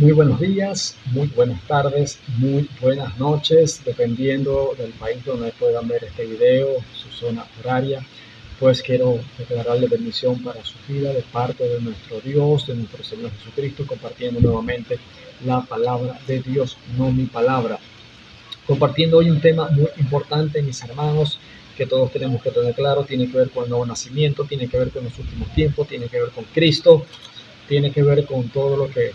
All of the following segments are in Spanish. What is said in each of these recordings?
Muy buenos días, muy buenas tardes, muy buenas noches, dependiendo del país donde puedan ver este video, su zona horaria. Pues quiero declararle bendición para su vida de parte de nuestro Dios, de nuestro Señor Jesucristo, compartiendo nuevamente la palabra de Dios, no mi palabra. Compartiendo hoy un tema muy importante, mis hermanos, que todos tenemos que tener claro. Tiene que ver con el nuevo nacimiento, tiene que ver con los últimos tiempos, tiene que ver con Cristo, tiene que ver con todo lo que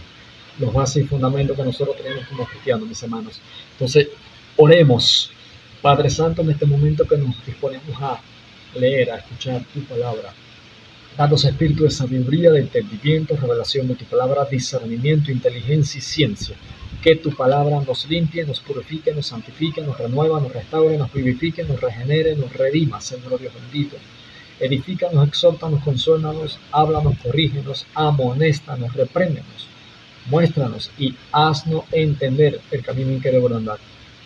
los bases y fundamentos que nosotros tenemos como cristianos, mis hermanos. Entonces, oremos. Padre Santo, en este momento que nos disponemos a leer, a escuchar tu palabra, danos espíritu de sabiduría, de entendimiento, revelación de tu palabra, discernimiento, inteligencia y ciencia. Que tu palabra nos limpie, nos purifique, nos santifique, nos renueva, nos restaure, nos vivifique, nos regenere, nos redima, Señor Dios bendito. Edifícanos, exhórtanos, consuélanos, háblanos, corrígenos, amonéstanos, repréndenos. Muéstranos y haznos entender el camino en que debemos andar.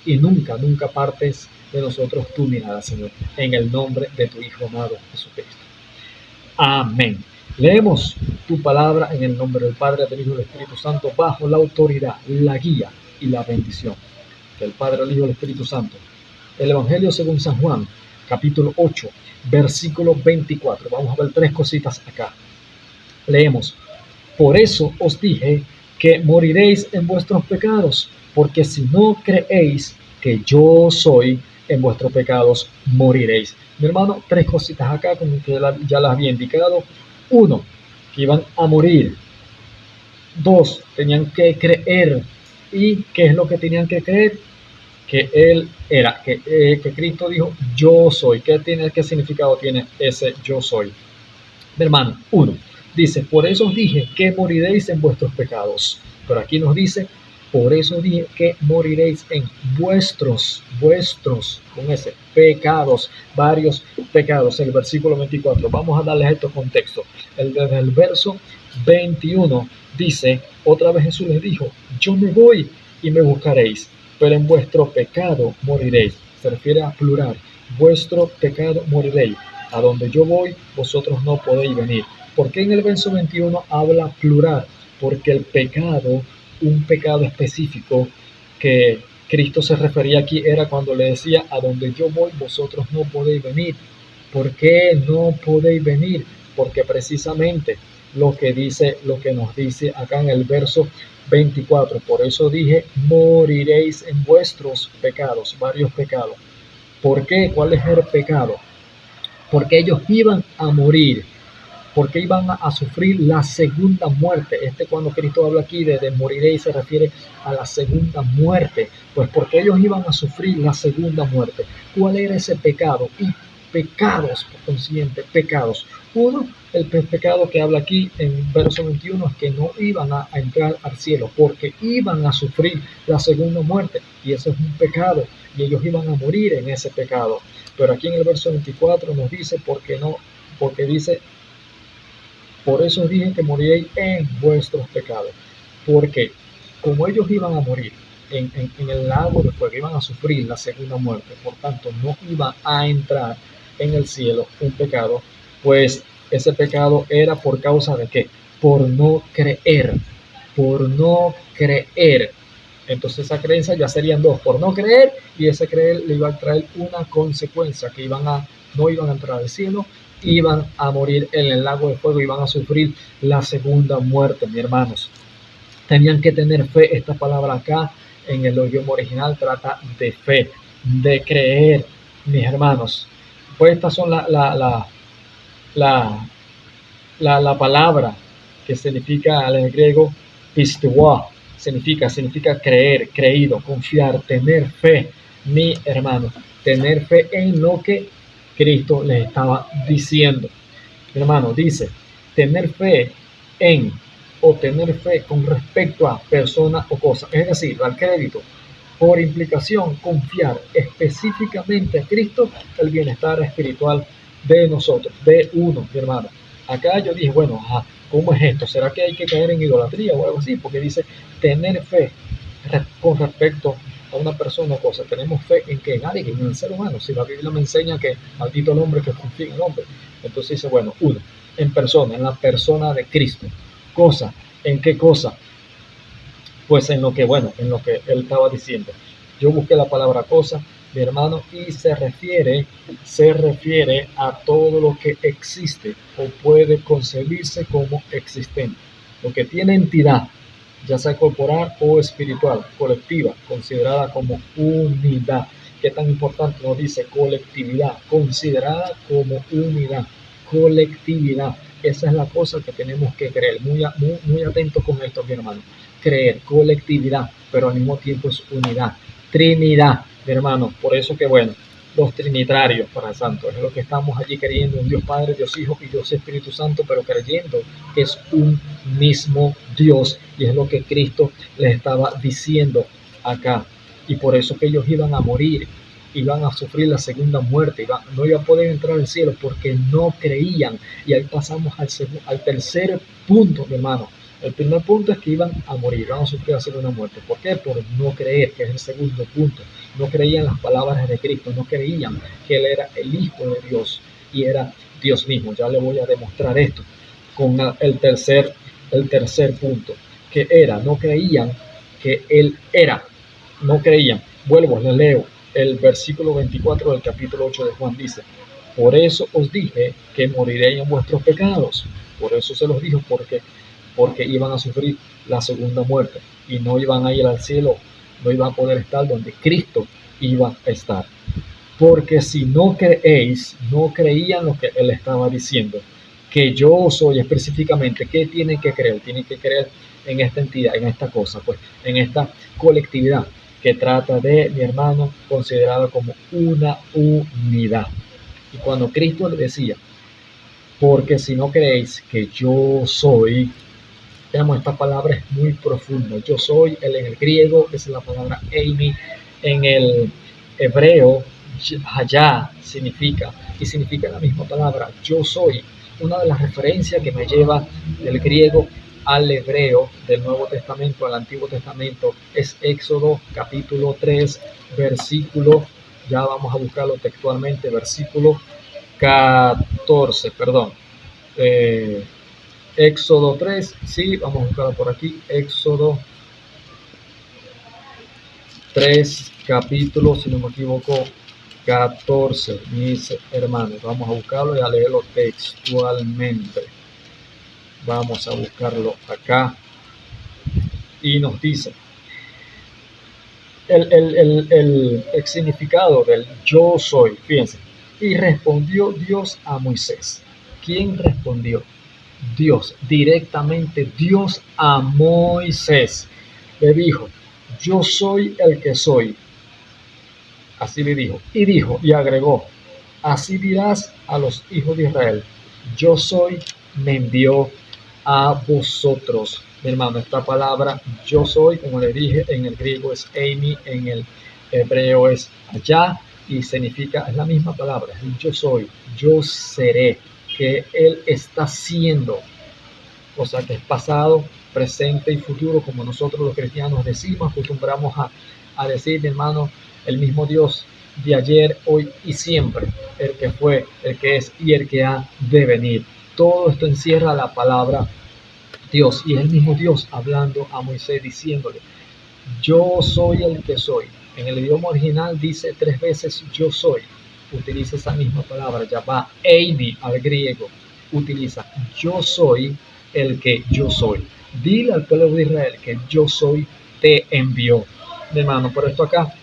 Y nunca, nunca partes de nosotros tu mirada, Señor. En el nombre de tu Hijo amado, Jesucristo. Amén. Leemos tu palabra en el nombre del Padre, del Hijo y del Espíritu Santo, bajo la autoridad, la guía y la bendición del Padre, del Hijo y del Espíritu Santo. El Evangelio según San Juan, capítulo 8, versículo 24. Vamos a ver tres cositas acá. Leemos. Por eso os dije que moriréis en vuestros pecados, porque si no creéis que yo soy, en vuestros pecados moriréis. Mi hermano, tres cositas acá, como que ya las había indicado. Uno, que iban a morir. Dos, tenían que creer. ¿Y qué es lo que tenían que creer? Que Él era, que Cristo dijo, yo soy. ¿Qué significado tiene ese yo soy? Mi hermano, uno, dice, por eso os dije que moriréis en vuestros pecados. Pero aquí nos dice, por eso dije que moriréis en vuestros, con ese, pecados, varios pecados. El versículo 24, vamos a darles este contexto. Desde el verso 21 dice, otra vez Jesús les dijo, yo me voy y me buscaréis, pero en vuestro pecado moriréis. Se refiere a plural, vuestro pecado moriréis. A donde yo voy, vosotros no podéis venir. ¿Por qué en el verso 21 habla plural? Porque el pecado, un pecado específico que Cristo se refería aquí, era cuando le decía, a donde yo voy, vosotros no podéis venir. ¿Por qué no podéis venir? Porque precisamente lo que nos dice acá en el verso 24, por eso dije, moriréis en vuestros pecados, varios pecados. ¿Por qué? ¿Cuál es el pecado? Porque ellos iban a morir, porque iban a sufrir la segunda muerte. Cuando Cristo habla aquí de moriréis, se refiere a la segunda muerte, pues porque ellos iban a sufrir la segunda muerte. ¿Cuál era ese pecado? Y pecados, por consiguiente, pecados. Uno, el pecado que habla aquí en verso 21 es que no iban a entrar al cielo, porque iban a sufrir la segunda muerte, y eso es un pecado, y ellos iban a morir en ese pecado. Pero aquí en el verso 24 nos dice, porque dice, por eso dije que moriréis en vuestros pecados. Porque como ellos iban a morir en el lago de fuego, iban a sufrir la segunda muerte, por tanto no iban a entrar en el cielo, un pecado, pues ese pecado era por causa de ¿qué? Por no creer, por no creer. Entonces esa creencia ya serían dos, por no creer, y ese creer le iba a traer una consecuencia, que no iban a entrar al cielo, iban a morir en el lago de fuego, iban a sufrir la segunda muerte, mis hermanos. Tenían que tener fe. Esta palabra acá en el idioma original trata de fe, de creer, mis hermanos. Pues estas son la palabra que significa en griego pisteua, significa creer, creído, confiar, tener fe, mi hermano, tener fe en lo que Cristo les estaba diciendo. Mi hermano, dice, tener fe en o tener fe con respecto a personas o cosas, es decir, al crédito. Por implicación, confiar específicamente a Cristo el bienestar espiritual de nosotros, de uno, mi hermano. Acá yo dije, bueno, ¿cómo es esto? ¿Será que hay que caer en idolatría o algo así? Porque dice tener fe con respecto a una persona o cosa. Tenemos fe en que en alguien, en el ser humano. Si la Biblia me enseña que maldito el hombre que confía en el hombre. Entonces dice, bueno, uno, en persona, en la persona de Cristo. Cosa, ¿en qué cosa? Pues en lo que él estaba diciendo. Yo busqué la palabra cosa, mi hermano, y se refiere a todo lo que existe o puede concebirse como existente. Lo que tiene entidad, ya sea corporal o espiritual, colectiva, considerada como unidad. ¿Qué tan importante nos dice colectividad? Considerada como unidad, colectividad. Esa es la cosa que tenemos que creer. Muy atentos con esto, mi hermano. Creer, colectividad, pero al mismo tiempo es unidad. Trinidad, mi hermano. Por eso que bueno, los trinitarios, para santo, es lo que estamos allí creyendo, un Dios Padre, Dios Hijo y Dios Espíritu Santo, pero creyendo que es un mismo Dios, y es lo que Cristo les estaba diciendo acá. Y por eso que ellos iban a morir, iban a sufrir la segunda muerte, no iban a poder entrar al cielo porque no creían. Y ahí pasamos al tercer punto, mi hermano. El primer punto es que iban a morir, iban a sufrir la segunda muerte. ¿Por qué? Por no creer, que es el segundo punto. No creían las palabras de Cristo, no creían que Él era el Hijo de Dios y era Dios mismo. Ya le voy a demostrar esto con el tercer punto, que era, no creían que Él era, no creían. Vuelvo, les leo el versículo 24 del capítulo 8 de Juan, dice: por eso os dije que moriréis en vuestros pecados. Por eso se los dijo, porque iban a sufrir la segunda muerte y no iban a ir al cielo, no iban a poder estar donde Cristo iba a estar. Porque si no creéis, no creían lo que Él estaba diciendo, que yo soy específicamente. ¿Qué tienen que creer? Tienen que creer en esta entidad, en esta cosa, pues en esta colectividad que trata de, mi hermano, considerada como una unidad. Y cuando Cristo le decía, porque si no creéis que yo soy, veamos, esta palabra es muy profunda. Yo soy, en el griego es la palabra eimi, en el hebreo hayá significa la misma palabra, yo soy. Una de las referencias que me lleva del griego al hebreo, del Nuevo Testamento al Antiguo Testamento, es Éxodo capítulo 3, versículo, ya vamos a buscarlo textualmente, versículo 14, perdón. Éxodo 3, sí, vamos a buscarlo por aquí. Éxodo 3, capítulo, si no me equivoco, 14, mis hermanos. Vamos a buscarlo y a leerlo textualmente. Vamos a buscarlo acá. Y nos dice el significado del yo soy. Fíjense. Y respondió Dios a Moisés. ¿Quién respondió? Dios, directamente Dios a Moisés. Le dijo, yo soy el que soy. Así le dijo. Y agregó, así dirás a los hijos de Israel, yo soy, me envió a vosotros. Mi hermano, esta palabra yo soy, como le dije, en el griego es eimi, en el hebreo es allá, y significa, es la misma palabra, yo soy, yo seré, que Él está siendo, o sea que es pasado, presente y futuro, como nosotros los cristianos decimos, acostumbramos a decir, mi hermano, el mismo Dios de ayer, hoy y siempre, el que fue, el que es y el que ha de venir. Todo esto encierra la palabra Dios, y es el mismo Dios hablando a Moisés diciéndole, yo soy el que soy. En el idioma original dice 3 veces yo soy. Utiliza esa misma palabra, ya va eimi al griego. Utiliza yo soy el que yo soy. Dile al pueblo de Israel que yo soy te envió. Mi hermano, pero esto acá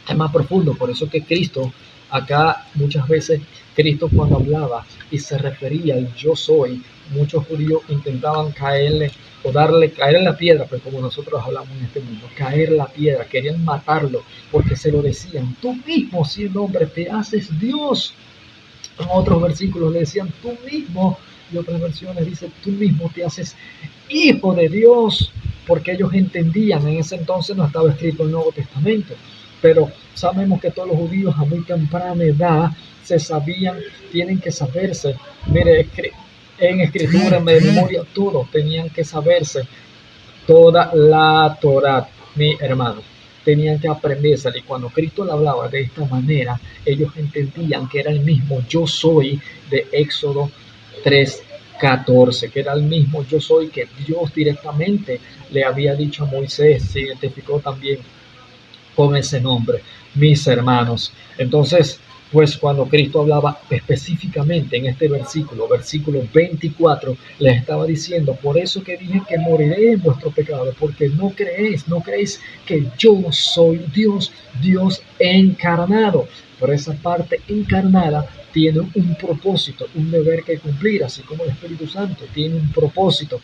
es más profundo, por eso que Cristo, acá muchas veces Cristo cuando hablaba y se refería al yo soy, muchos judíos intentaban caerle o caer en la piedra, pero como nosotros hablamos en este mundo, caer la piedra, querían matarlo porque se lo decían, tú mismo siendo hombre te haces Dios. En otros versículos le decían tú mismo, y otras versiones dice tú mismo te haces hijo de Dios, porque ellos entendían, en ese entonces no estaba escrito el Nuevo Testamento, pero sabemos que todos los judíos a muy temprana edad se sabían, tienen que saberse, mire, en escritura, en memoria, todos tenían que saberse toda la Torá, mi hermano, tenían que aprenderse, y cuando Cristo le hablaba de esta manera, ellos entendían que era el mismo yo soy de Éxodo 3, 14, que era el mismo yo soy que Dios directamente le había dicho a Moisés. Se identificó también con ese nombre, mis hermanos. Entonces, pues cuando Cristo hablaba específicamente en este versículo 24, les estaba diciendo, por eso que dije que moriré en vuestro pecado, porque no creéis que yo soy Dios, Dios encarnado. Por esa parte encarnada tiene un propósito, un deber que cumplir, así como el Espíritu Santo tiene un propósito,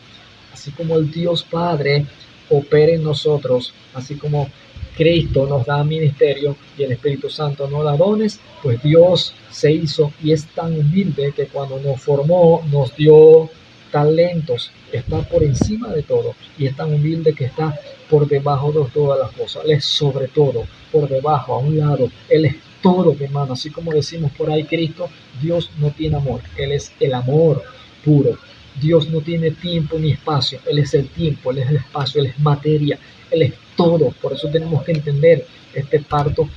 así como el Dios Padre opera en nosotros, así como Cristo nos da ministerio y el Espíritu Santo nos da dones, pues Dios se hizo y es tan humilde que cuando nos formó nos dio talentos, está por encima de todo y es tan humilde que está por debajo de todas las cosas. Él es sobre todo, por debajo, a un lado, Él es todo, mi hermano. Así como decimos por ahí, Cristo, Dios no tiene amor, Él es el amor puro. Dios no tiene tiempo ni espacio, Él es el tiempo, Él es el espacio, Él es materia, Él es todo. Por eso tenemos que entender este parto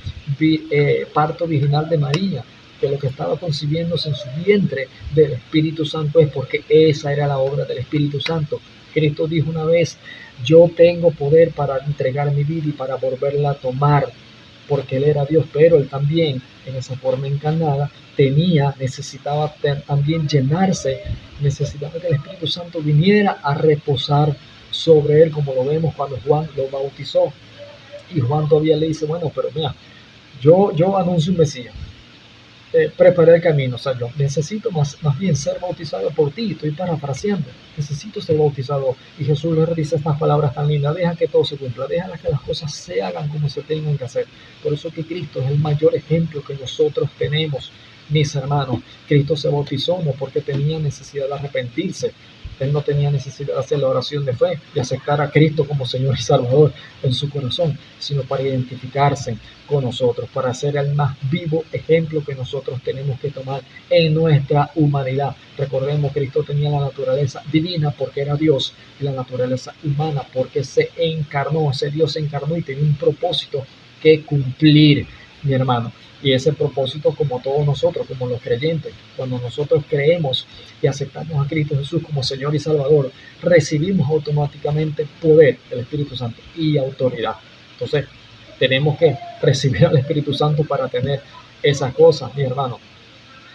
virginal de María, que lo que estaba concibiéndose en su vientre del Espíritu Santo es porque esa era la obra del Espíritu Santo. Cristo dijo una vez, yo tengo poder para entregar mi vida y para volverla a tomar, porque Él era Dios, pero Él también, en esa forma encarnada, necesitaba también llenarse, necesitaba que el Espíritu Santo viniera a reposar sobre Él, como lo vemos cuando Juan lo bautizó. Y Juan todavía le dice, bueno, pero mira, yo anuncio un Mesías, preparé el camino, o sea, yo necesito más bien ser bautizado por ti, estoy parafraseando, necesito ser bautizado. Y Jesús le dice estas palabras tan lindas, deja que todo se cumpla, deja que las cosas se hagan como se tengan que hacer. Por eso que Cristo es el mayor ejemplo que nosotros tenemos, mis hermanos. Cristo se bautizó no porque tenía necesidad de arrepentirse, Él no tenía necesidad de hacer la oración de fe, de aceptar a Cristo como Señor y Salvador en su corazón, sino para identificarse con nosotros, para ser el más vivo ejemplo que nosotros tenemos que tomar en nuestra humanidad. Recordemos, Cristo tenía la naturaleza divina porque era Dios y la naturaleza humana porque se encarnó, ese Dios se encarnó y tenía un propósito que cumplir, mi hermano. Y ese propósito, como todos nosotros, como los creyentes, cuando nosotros creemos y aceptamos a Cristo Jesús como Señor y Salvador, recibimos automáticamente poder del Espíritu Santo y autoridad. Entonces, tenemos que recibir al Espíritu Santo para tener esas cosas, mi hermano.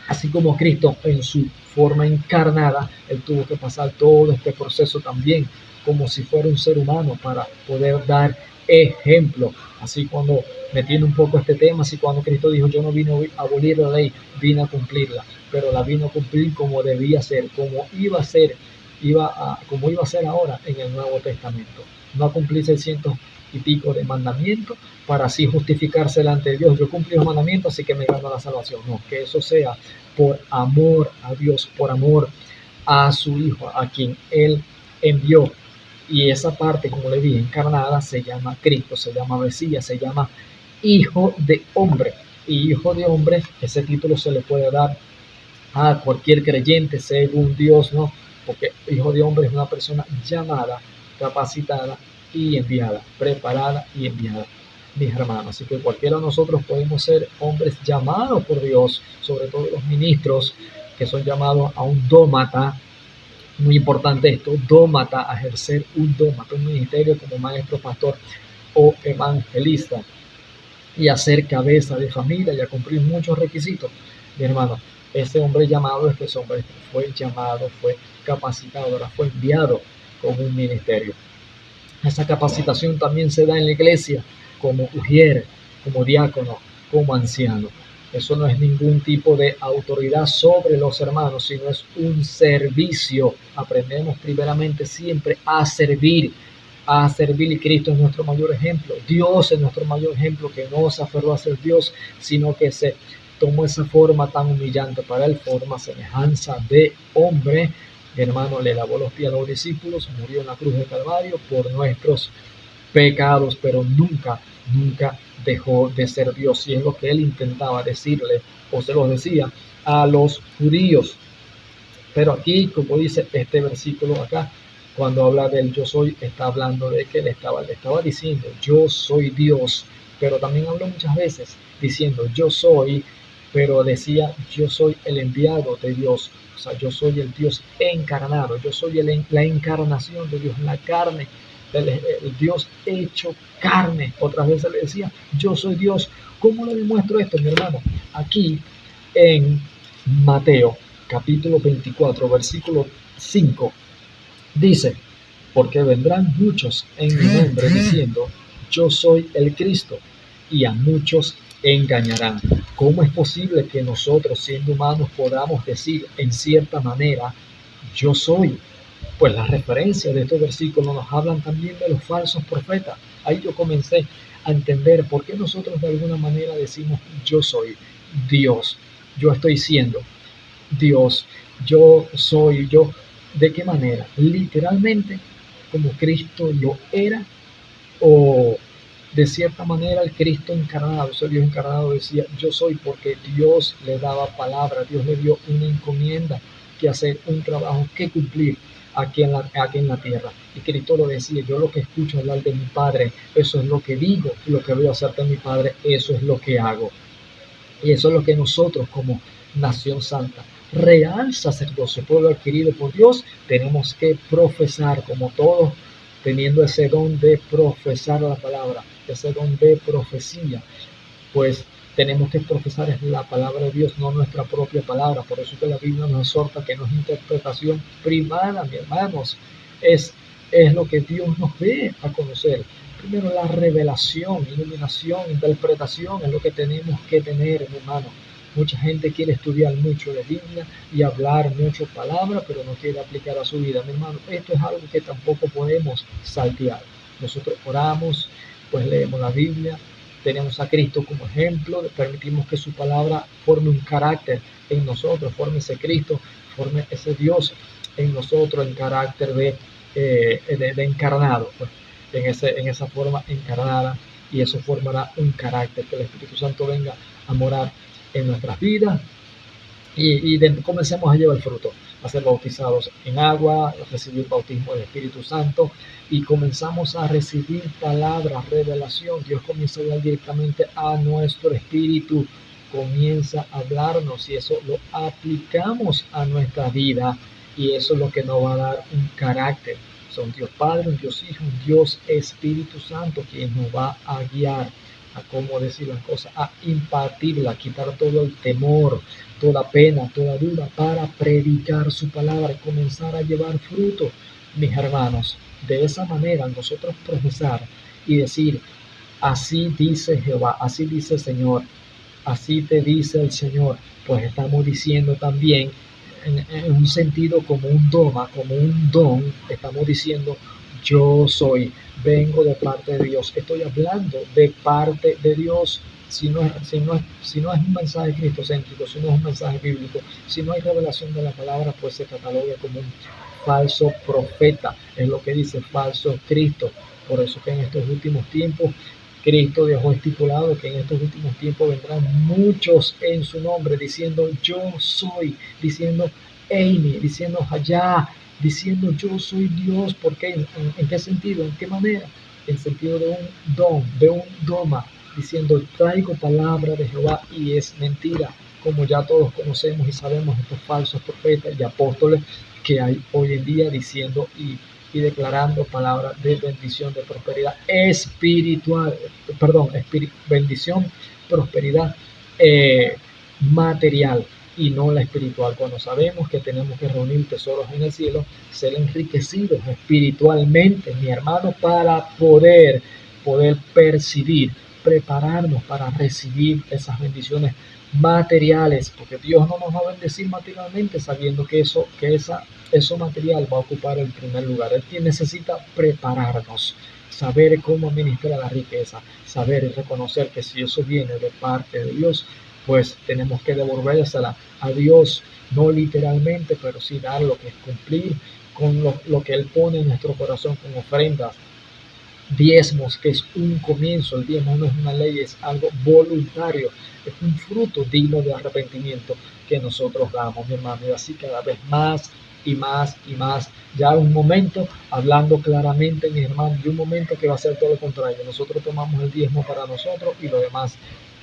Así como Cristo en su forma encarnada, Él tuvo que pasar todo este proceso también, como si fuera un ser humano, para poder dar ejemplo. Así cuando metiendo un poco este tema, así cuando Cristo dijo, yo no vine a abolir la ley, vine a cumplirla, pero la vino a cumplir como debía ser, como iba a ser, como iba a ser ahora en el Nuevo Testamento. No a cumplir 600 y pico de mandamientos para así justificarse delante de Dios. Yo cumplí los mandamientos, así que me gano la salvación. No, que eso sea por amor a Dios, por amor a su Hijo, a quien Él envió. Y esa parte, como le dije, encarnada, se llama Cristo, se llama Mesías, se llama Hijo de Hombre. Y Hijo de Hombre, ese título se le puede dar a cualquier creyente según Dios, ¿no? Porque Hijo de Hombre es una persona llamada, capacitada y enviada, preparada y enviada, mis hermanos. Así que cualquiera de nosotros podemos ser hombres llamados por Dios, sobre todo los ministros que son llamados a un dómata. Muy importante esto, dómata, a ejercer un dómata, un ministerio como maestro, pastor o evangelista, y a ser cabeza de familia y a cumplir muchos requisitos. Mi hermano, ese hombre llamado, este hombre fue llamado, fue capacitado, ahora fue enviado con un ministerio. Esa capacitación también se da en la iglesia como ujier, como diácono, como anciano. Eso no es ningún tipo de autoridad sobre los hermanos, sino es un servicio. Aprendemos primeramente siempre a servir, y Cristo es nuestro mayor ejemplo. Dios es nuestro mayor ejemplo, que no se aferró a ser Dios, sino que se tomó esa forma tan humillante para él, forma semejanza de hombre. Mi hermano, le lavó los pies a los discípulos, murió en la cruz del Calvario por nuestros pecados, pero nunca dejó de ser Dios. Y es lo que él intentaba decirle, o se los decía, a los judíos. Pero aquí, como dice este versículo acá, cuando habla del yo soy, está hablando de que le estaba diciendo, yo soy Dios. Pero también habló muchas veces diciendo, yo soy pero decía, yo soy el enviado de Dios, o sea, yo soy el Dios encarnado, yo soy la encarnación de Dios, la carne, el Dios hecho carne. Otras veces le decía, yo soy Dios. ¿Cómo le demuestro esto, mi hermano? Aquí en Mateo, capítulo 24, versículo 5, dice, porque vendrán muchos en mi nombre diciendo, yo soy el Cristo, y a muchos engañarán. ¿Cómo es posible que nosotros, siendo humanos, podamos decir en cierta manera, yo soy? Pues las referencias de estos versículos nos hablan también de los falsos profetas. Ahí yo comencé a entender por qué nosotros de alguna manera decimos, yo soy Dios, yo estoy siendo Dios, yo soy yo. ¿De qué manera? Literalmente, como Cristo lo era, o de cierta manera el Cristo encarnado, ese Dios encarnado decía, yo soy, porque Dios le daba palabra, Dios le dio una encomienda que hacer, un trabajo que cumplir aquí en la tierra. Y Cristo lo decía, yo lo que escucho hablar de mi Padre, eso es lo que digo, y lo que veo hacer de mi Padre, eso es lo que hago. Y eso es lo que nosotros como nación santa, real sacerdocio, pueblo adquirido por Dios, tenemos que profesar, como todos, teniendo ese don de profesar la palabra, ese don de profecía, pues tenemos que profesar la palabra de Dios, no nuestra propia palabra. Por eso que la Biblia nos exhorta que no es interpretación privada, mis hermanos, es, es lo que Dios nos dé a conocer. Primero la revelación, iluminación, interpretación es lo que tenemos que tener, mi hermano. Mucha gente quiere estudiar mucho de Biblia y hablar mucho palabra, pero no quiere aplicar a su vida. Mi hermano, esto es algo que tampoco podemos saltear. Nosotros oramos, pues leemos la Biblia, tenemos a Cristo como ejemplo, permitimos que su palabra forme un carácter en nosotros, forme ese Cristo, forme ese Dios en nosotros, en carácter de encarnado, pues, en esa forma encarnada, y eso formará un carácter, que el Espíritu Santo venga a morar en nuestras vidas comencemos a llevar fruto, a ser bautizados en agua, a recibir bautismo del Espíritu Santo y comenzamos a recibir palabras, revelación. Dios comienza a hablar directamente a nuestro espíritu, comienza a hablarnos y eso lo aplicamos a nuestra vida y eso es lo que nos va a dar un carácter. Son Dios Padre, un Dios Hijo, un Dios Espíritu Santo quien nos va a guiar a cómo decir las cosas, a impartirla, a quitar todo el temor, toda pena, toda duda, para predicar su palabra y comenzar a llevar fruto, mis hermanos. De esa manera nosotros profesar y decir, así dice Jehová, así dice el Señor, así te dice el Señor, pues estamos diciendo también en un sentido como un doma, como un don, estamos diciendo yo soy, vengo de parte de Dios, estoy hablando de parte de Dios. Si no es un mensaje cristocéntrico, si no es un mensaje bíblico, si no hay revelación de la palabra, pues se cataloga como un falso profeta, es lo que dice falso Cristo. Por eso que en estos últimos tiempos Cristo dejó estipulado que en estos últimos tiempos vendrán muchos en su nombre diciendo yo soy, diciendo Amy, diciendo allá, diciendo yo soy Dios. ¿Por qué? ¿En qué sentido? ¿En qué manera? En sentido de un don, de un doma, diciendo traigo palabra de Jehová y es mentira, como ya todos conocemos y sabemos estos falsos profetas y apóstoles que hay hoy en día diciendo y declarando palabras de bendición, de prosperidad espiritual, perdón, bendición, prosperidad material y no la espiritual, cuando sabemos que tenemos que reunir tesoros en el cielo, ser enriquecidos espiritualmente, mi hermano, para poder percibir, prepararnos para recibir esas bendiciones materiales, porque Dios no nos va a bendecir materialmente sabiendo que eso material va a ocupar el primer lugar. Él necesita prepararnos, saber cómo administrar la riqueza, saber y reconocer que si eso viene de parte de Dios, pues tenemos que devolvérsela a Dios, no literalmente, pero sí dar lo que es cumplir con lo que Él pone en nuestro corazón con ofrendas, diezmos, que es un comienzo. El diezmo no es una ley, es algo voluntario, es un fruto digno de arrepentimiento que nosotros damos, mi hermano, y así cada vez más y más y más. Ya un momento, hablando claramente, mi hermano, y un momento que va a ser todo lo contrario. Nosotros tomamos el diezmo para nosotros y lo demás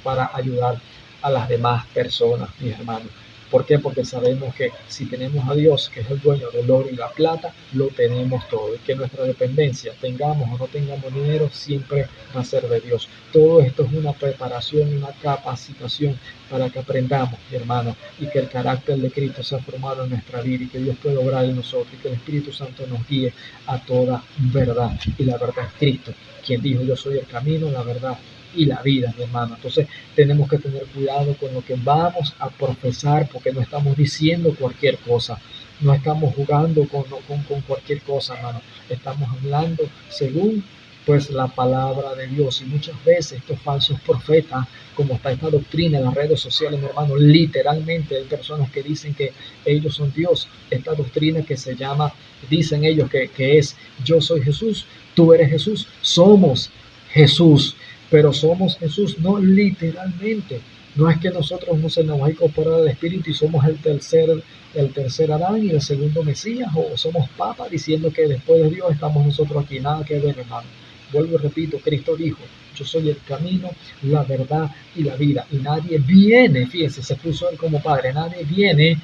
para ayudar a las demás personas, mis hermanos. ¿Por qué? Porque sabemos que si tenemos a Dios, que es el dueño del oro y la plata, lo tenemos todo. Y que nuestra dependencia, tengamos o no tengamos dinero, siempre va a ser de Dios. Todo esto es una preparación, una capacitación para que aprendamos, mi hermano, y que el carácter de Cristo sea formado en nuestra vida y que Dios pueda obrar en nosotros y que el Espíritu Santo nos guíe a toda verdad. Y la verdad es Cristo, quien dijo: yo soy el camino, la verdad y la vida, mi hermano. Entonces tenemos que tener cuidado con lo que vamos a profesar, porque no estamos diciendo cualquier cosa, no estamos jugando con cualquier cosa, hermano. Estamos hablando según pues la palabra de Dios. Y muchas veces estos falsos profetas, como está esta doctrina en las redes sociales, mi hermano, literalmente hay personas que dicen que ellos son Dios. Esta doctrina que se llama, dicen ellos que es: yo soy Jesús, tú eres Jesús, somos Jesús. Pero somos Jesús, no literalmente. No es que nosotros no se nos va a incorporar al Espíritu y somos el tercer Adán y el segundo Mesías, o somos Papa diciendo que después de Dios estamos nosotros aquí. Nada que ver, hermano. Vuelvo y repito, Cristo dijo: yo soy el camino, la verdad y la vida. Y nadie viene, fíjense, se puso él como Padre, nadie viene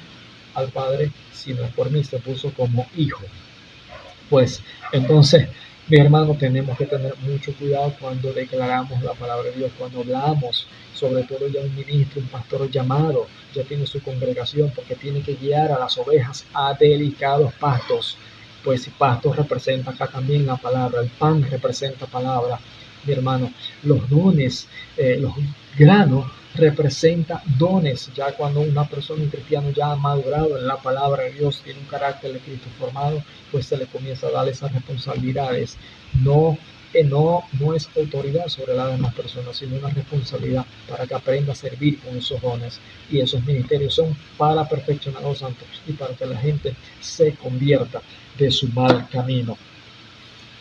al Padre si no es por mí, se puso como Hijo. Pues entonces, mi hermano, tenemos que tener mucho cuidado cuando declaramos la palabra de Dios, cuando hablamos, sobre todo ya un ministro, un pastor llamado, ya tiene su congregación, porque tiene que guiar a las ovejas a delicados pastos. Pues si pastos representa acá también la palabra, el pan representa palabra, mi hermano, los dones, los granos representa dones. Ya cuando una persona, un cristiano ya ha madurado en la palabra de Dios, tiene un carácter de Cristo formado, pues se le comienza a dar esas responsabilidades. No es autoridad sobre las demás personas, sino una responsabilidad para que aprenda a servir con esos dones. Y esos ministerios son para perfeccionar a los santos y para que la gente se convierta de su mal camino.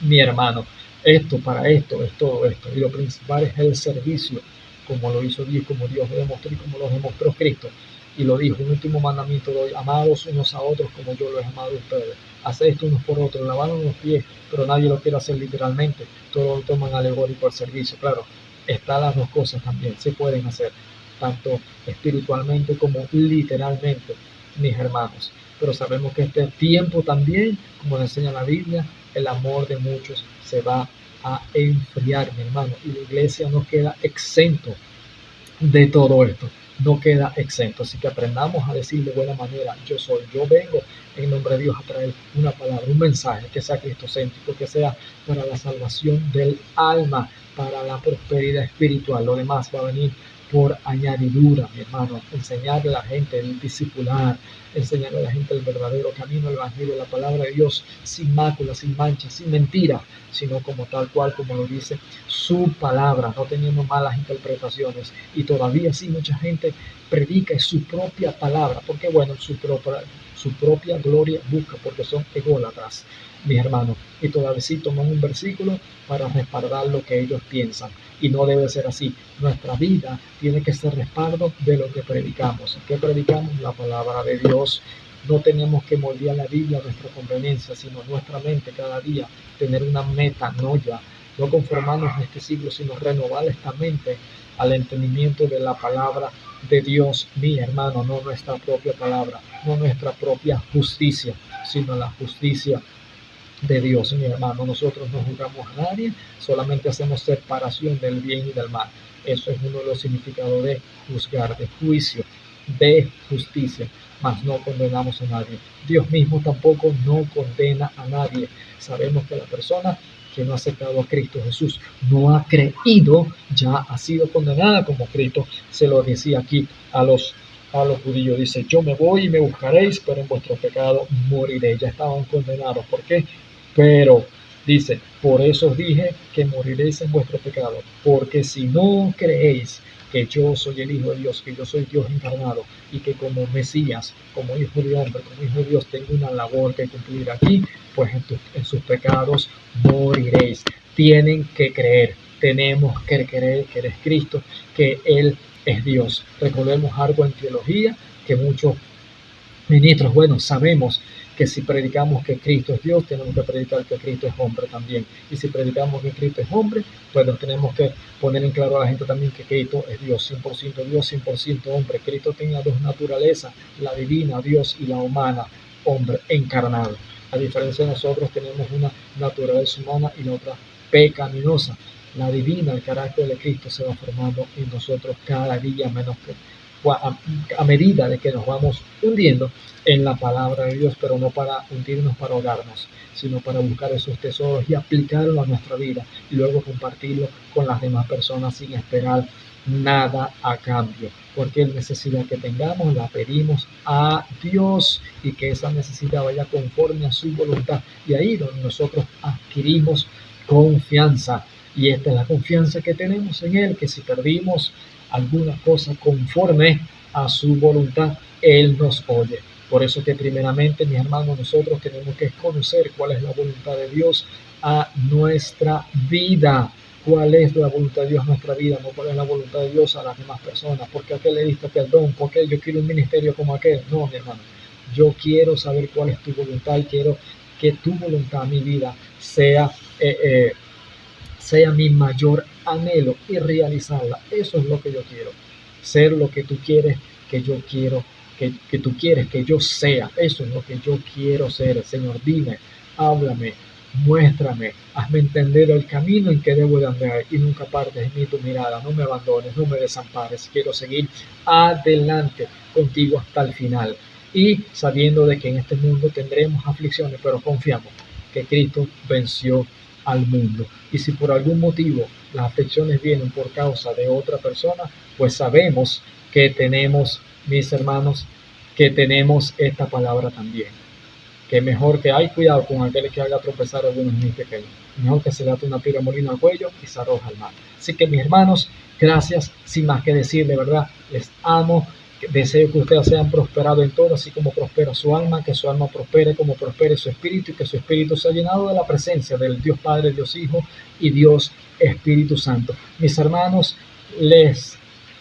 Mi hermano, para esto es todo esto. Y lo principal es el servicio, como lo hizo Dios, como Dios lo demostró y como lo demostró Cristo. Y lo dijo: un último mandamiento doy: amados unos a otros como yo los he amado a ustedes. Haced esto unos por otros, lavaron los pies, pero nadie lo quiere hacer literalmente. Todos lo toman alegórico al servicio. Claro, están las dos cosas también, se pueden hacer, tanto espiritualmente como literalmente, mis hermanos. Pero sabemos que este tiempo también, como nos enseña la Biblia, el amor de muchos se va a enfriar, mi hermano, y la iglesia no queda exento de todo esto, no queda exento. Así que aprendamos a decir de buena manera: yo vengo en nombre de Dios a traer una palabra, un mensaje que sea cristocéntrico, que sea para la salvación del alma, para la prosperidad espiritual. Lo demás va a venir por añadidura, mi hermano. Enseñarle a la gente, el discipular, enseñarle a la gente el verdadero camino, el evangelio, la palabra de Dios, sin mácula, sin mancha, sin mentira, sino como tal cual, como lo dice su palabra, no teniendo malas interpretaciones. Y todavía sí mucha gente predica su propia palabra, porque bueno, su propia gloria busca, porque son ególatras, mis hermanos, y todavía sí toman un versículo para respaldar lo que ellos piensan. Y no debe ser así. Nuestra vida tiene que ser respaldo de lo que predicamos. ¿Qué predicamos? La palabra de Dios. No tenemos que moldear la Biblia a nuestra conveniencia, sino nuestra mente cada día, tener una metanoia, no conformarnos a este siglo, sino renovar esta mente al entendimiento de la palabra de Dios, mi hermano, no nuestra propia palabra, no nuestra propia justicia, sino la justicia de Dios, mi hermano. Nosotros no juzgamos a nadie, solamente hacemos separación del bien y del mal. Eso es uno de los significados de juzgar, de juicio, de justicia, mas no condenamos a nadie. Dios mismo tampoco no condena a nadie. Sabemos que la persona que no ha aceptado a Cristo Jesús, no ha creído, ya ha sido condenada como Cristo se lo decía aquí a los judíos. Dice: yo me voy y me buscaréis, pero en vuestro pecado moriréis. Ya estaban condenados. ¿Por qué? Pero dice: por eso os dije que moriréis en vuestro pecado, porque si no creéis que yo soy el Hijo de Dios, que yo soy Dios encarnado, y que como Mesías, como Hijo de hombre, como Hijo de Dios, tengo una labor que cumplir aquí, pues en sus pecados moriréis. Tienen que creer, tenemos que creer que eres Cristo, que Él es Dios. Recordemos algo en teología, que muchos ministros, bueno, sabemos que si predicamos que Cristo es Dios, tenemos que predicar que Cristo es hombre también. Y si predicamos que Cristo es hombre, pues nos tenemos que poner en claro a la gente también que Cristo es Dios, 100% Dios, 100% hombre. Cristo tenía dos naturalezas, la divina, Dios, y la humana, hombre, encarnado. A diferencia de nosotros, tenemos una naturaleza humana y la otra pecaminosa. La divina, el carácter de Cristo se va formando en nosotros cada día menos que a medida de que nos vamos hundiendo en la palabra de Dios, pero no para hundirnos para ahogarnos, sino para buscar esos tesoros y aplicarlo a nuestra vida y luego compartirlo con las demás personas sin esperar nada a cambio, porque la necesidad que tengamos la pedimos a Dios y que esa necesidad vaya conforme a su voluntad, y ahí donde nosotros adquirimos confianza. Y esta es la confianza que tenemos en Él, que si perdimos alguna cosa conforme a su voluntad, Él nos oye. Por eso que primeramente, mis hermanos, nosotros tenemos que conocer cuál es la voluntad de Dios a nuestra vida. ¿Cuál es la voluntad de Dios a nuestra vida? No cuál es la voluntad de Dios a las demás personas. ¿Por qué a qué le diste perdón? ¿Por qué yo quiero un ministerio como aquel? No, mi hermano. Yo quiero saber cuál es tu voluntad y quiero que tu voluntad en mi vida sea mi mayor anhelo y realizarla. Eso es lo que yo quiero. Ser lo que tú quieres que yo quiero, que tú quieres que yo sea. Eso es lo que yo quiero ser. Señor, dime, háblame, muéstrame, hazme entender el camino en que debo de andar y nunca partes de mí tu mirada. No me abandones, no me desampares. Quiero seguir adelante contigo hasta el final. Y sabiendo de que en este mundo tendremos aflicciones, pero confiamos que Cristo venció al mundo. Y si por algún motivo las aflicciones vienen por causa de otra persona, pues sabemos que tenemos, mis hermanos, que tenemos esta palabra también. Que mejor que hay cuidado con aquel que haga tropezar a algunos niños pequeños. Mejor que se le ate una piedra molino al cuello y se arroja al mar. Así que, mis hermanos, gracias, sin más que decir, de verdad, les amo. Deseo que ustedes sean prosperados en todo, así como prospera su alma, que su alma prospere como prospere su espíritu, y que su espíritu sea llenado de la presencia del Dios Padre, Dios Hijo y Dios Espíritu Santo. Mis hermanos, les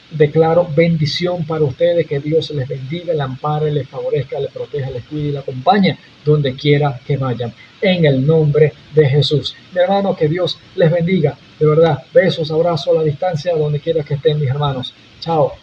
declaro bendición para ustedes, que Dios les bendiga, les ampare, les favorezca, les proteja, les cuide y les acompañe donde quiera que vayan. En el nombre de Jesús. Mi hermano, que Dios les bendiga. De verdad, besos, abrazos a la distancia, donde quiera que estén, mis hermanos. Chao.